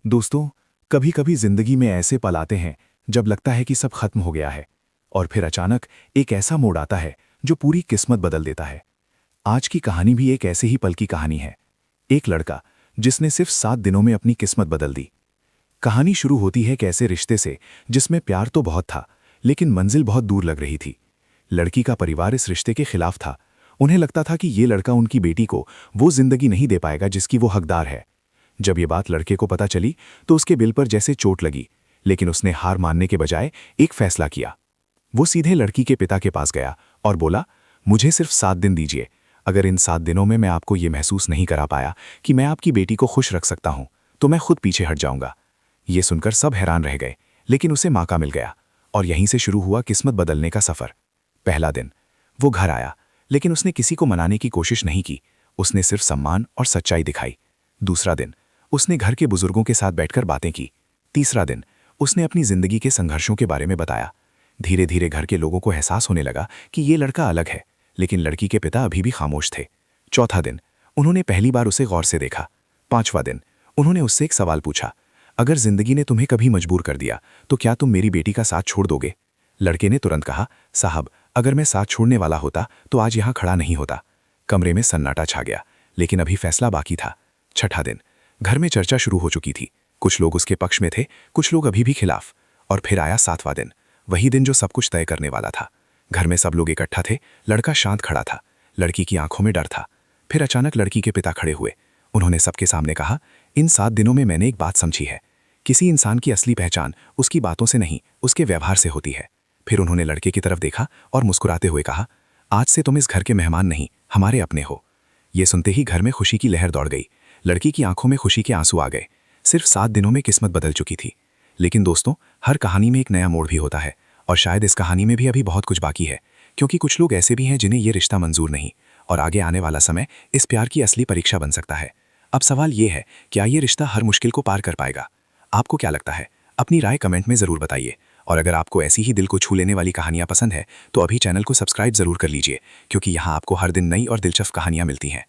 दोस्तों, कभी कभी जिंदगी में ऐसे पल आते हैं जब लगता है कि सब खत्म हो गया है, और फिर अचानक एक ऐसा मोड़ आता है जो पूरी किस्मत बदल देता है। आज की कहानी भी एक ऐसे ही पल की कहानी है। एक लड़का जिसने सिर्फ 7 दिनों में अपनी किस्मत बदल दी। कहानी शुरू होती है एक ऐसे रिश्ते से जिसमें प्यार तो बहुत था, लेकिन मंजिल बहुत दूर लग रही थी। लड़की का परिवार इस रिश्ते के खिलाफ था। उन्हें लगता था कि ये लड़का उनकी बेटी को वो जिंदगी नहीं दे पाएगा जिसकी वो हकदार है। जब ये बात लड़के को पता चली तो उसके दिल पर जैसे चोट लगी, लेकिन उसने हार मानने के बजाय एक फैसला किया। वो सीधे लड़की के पिता के पास गया और बोला, मुझे सिर्फ 7 दिन दीजिए। अगर इन 7 दिनों में मैं आपको ये महसूस नहीं करा पाया कि मैं आपकी बेटी को खुश रख सकता हूं, तो मैं खुद पीछे हट जाऊंगा। ये सुनकर सब हैरान रह गए, लेकिन उसे मौका मिल गया और यहीं से शुरू हुआ किस्मत बदलने का सफर। पहला दिन वो घर आया, लेकिन उसने किसी को मनाने की कोशिश नहीं की। उसने सिर्फ सम्मान और सच्चाई दिखाई। दूसरा दिन उसने घर के बुजुर्गों के साथ बैठकर बातें की। तीसरा दिन उसने अपनी जिंदगी के संघर्षों के बारे में बताया। धीरे धीरे घर के लोगों को एहसास होने लगा कि ये लड़का अलग है, लेकिन लड़की के पिता अभी भी खामोश थे। चौथा दिन उन्होंने पहली बार उसे गौर से देखा। पांचवा दिन उन्होंने उससे एक सवाल पूछा, अगर जिंदगी ने तुम्हें कभी मजबूर कर दिया तो क्या तुम मेरी बेटी का साथ छोड़ दोगे? लड़के ने तुरंत कहा, साहब, अगर मैं साथ छोड़ने वाला होता तो आज यहां खड़ा नहीं होता। कमरे में सन्नाटा छा गया, लेकिन अभी फैसला बाकी था। छठा दिन घर में चर्चा शुरू हो चुकी थी। कुछ लोग उसके पक्ष में थे, कुछ लोग अभी भी खिलाफ। और फिर आया 7वां दिन, वही दिन जो सब कुछ तय करने वाला था। घर में सब लोग इकट्ठा थे। लड़का शांत खड़ा था, लड़की की आंखों में डर था। फिर अचानक लड़की के पिता खड़े हुए। उन्होंने सबके सामने कहा, इन 7 दिनों में मैंने एक बात समझी है, किसी इंसान की असली पहचान उसकी बातों से नहीं, उसके व्यवहार से होती है। फिर उन्होंने लड़के की तरफ देखा और मुस्कुराते हुए कहा, आज से तुम इस घर के मेहमान नहीं, हमारे अपने हो। ये सुनते ही घर में खुशी की लहर दौड़ गई। लड़की की आंखों में खुशी के आंसू आ गए। सिर्फ 7 दिनों में किस्मत बदल चुकी थी। लेकिन दोस्तों, हर कहानी में एक नया मोड़ भी होता है, और शायद इस कहानी में भी अभी बहुत कुछ बाकी है, क्योंकि कुछ लोग ऐसे भी हैं जिन्हें ये रिश्ता मंजूर नहीं, और आगे आने वाला समय इस प्यार की असली परीक्षा बन सकता है। अब सवाल ये है, क्या ये रिश्ता हर मुश्किल को पार कर पाएगा? आपको क्या लगता है? अपनी राय कमेंट में ज़रूर बताइए। और अगर आपको ऐसी ही दिल को छू लेने वाली कहानियां पसंद है तो अभी चैनल को सब्सक्राइब ज़रूर कर लीजिए, क्योंकि यहाँ आपको हर दिन नई और दिलचस्प कहानियां मिलती हैं।